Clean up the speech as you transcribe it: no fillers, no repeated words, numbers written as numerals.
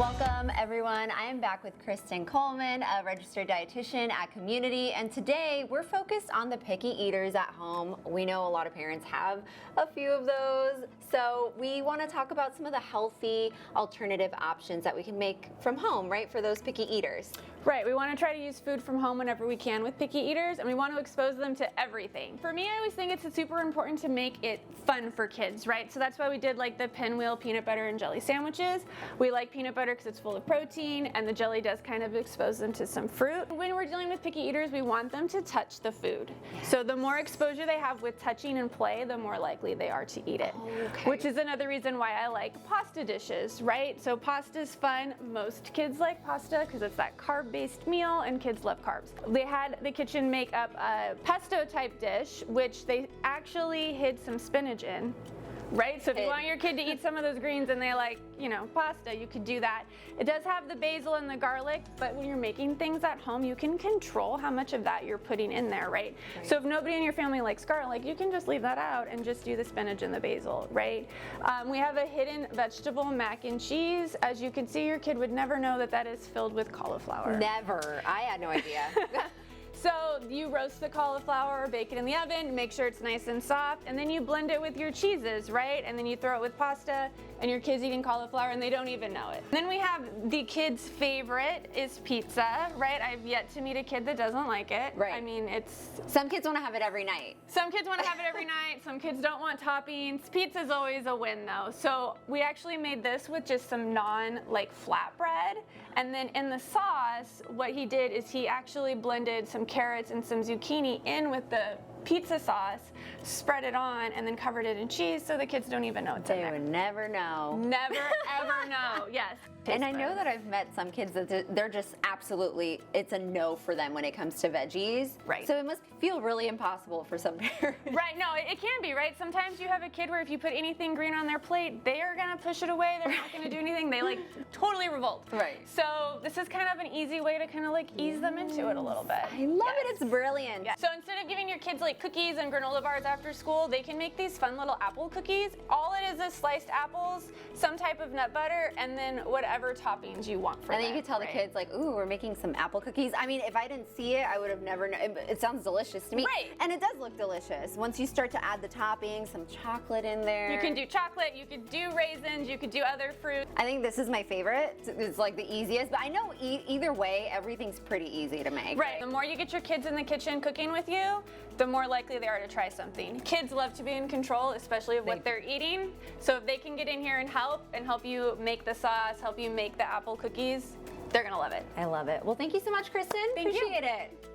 Welcome everyone. I am back with Kristen Coleman, a registered dietitian at Community, and today we're focused on the picky eaters at home. We know a lot of parents have a few of those, so we want to talk about some of the healthy alternative options that we can make from home, right, for those picky eaters. Right, we want to try to use food from home whenever we can with picky eaters, and we want to expose them to everything. For me, I always think it's super important to make it fun for kids, right? So that's why we did like the pinwheel peanut butter and jelly sandwiches. We like peanut butter because it's full of protein, and the jelly does kind of expose them to some fruit. When we're dealing with picky eaters, we want them to touch the food. So the more exposure they have with touching and play, the more likely they are to eat it. Okay. Which is another reason why I like pasta dishes, right? So pasta's fun. Most kids like pasta because it's that carb-based meal, and kids love carbs. They had the kitchen make up a pesto type dish, which they actually hid some spinach in. Right, so if you want your kid to eat some of those greens and they like, pasta, you could do that. It does have the basil and the garlic, but when you're making things at home, you can control how much of that you're putting in there, right? So if nobody in your family likes garlic, you can just leave that out and just do the spinach and the basil, right? We have a hidden vegetable mac and cheese. As you can see, your kid would never know that that is filled with cauliflower. Never. I had no idea. So you roast the cauliflower, bake it in the oven, make sure it's nice and soft, and then you blend it with your cheeses, right? And then you throw it with pasta, and your kid's eating cauliflower and they don't even know it. Then we have the kid's favorite is pizza, right? I've yet to meet a kid that doesn't like it. Right. I mean, it's... Some kids want to have it every night. Some kids want to have it every night. Some kids don't want toppings. Pizza's always a win though. So we actually made this with just some flatbread. And then in the sauce, what he did is he actually blended some carrots and some zucchini in with the pizza sauce, spread it on, and then covered it in cheese so the kids don't even know it's in there. They would never know. Never, ever know, yes. And I know that I've met some kids that they're just absolutely, it's a no for them when it comes to veggies. Right. So it must feel really impossible for some parents. Right, no, it can be, right? Sometimes you have a kid where if you put anything green on their plate, they are gonna push it away, they're not gonna do anything, they totally revolt. Right. So this is kind of an easy way to kind of ease them into it a little bit. I love it, it's brilliant. Yeah. So instead of giving your kids cookies and granola bars after school, they can make these fun little apple cookies. All it is sliced apples, some type of nut butter, and then whatever toppings you want for them. And then you could tell the kids ooh, we're making some apple cookies. I mean, if I didn't see it, I would have never known. It sounds delicious to me. Right. And it does look delicious. Once you start to add the toppings, some chocolate in there. You can do chocolate, you could do raisins, you could do other fruit. I think this is my favorite. It's the easiest, but I know either way, everything's pretty easy to make. Right. The more you get your kids in the kitchen cooking with you, the more likely they are to try something. Kids love to be in control, especially of what they're eating. So if they can get in here and help you make the sauce, help you make the apple cookies, they're gonna love it. I love it. Well, thank you so much, Kristen. Thank you. Appreciate it.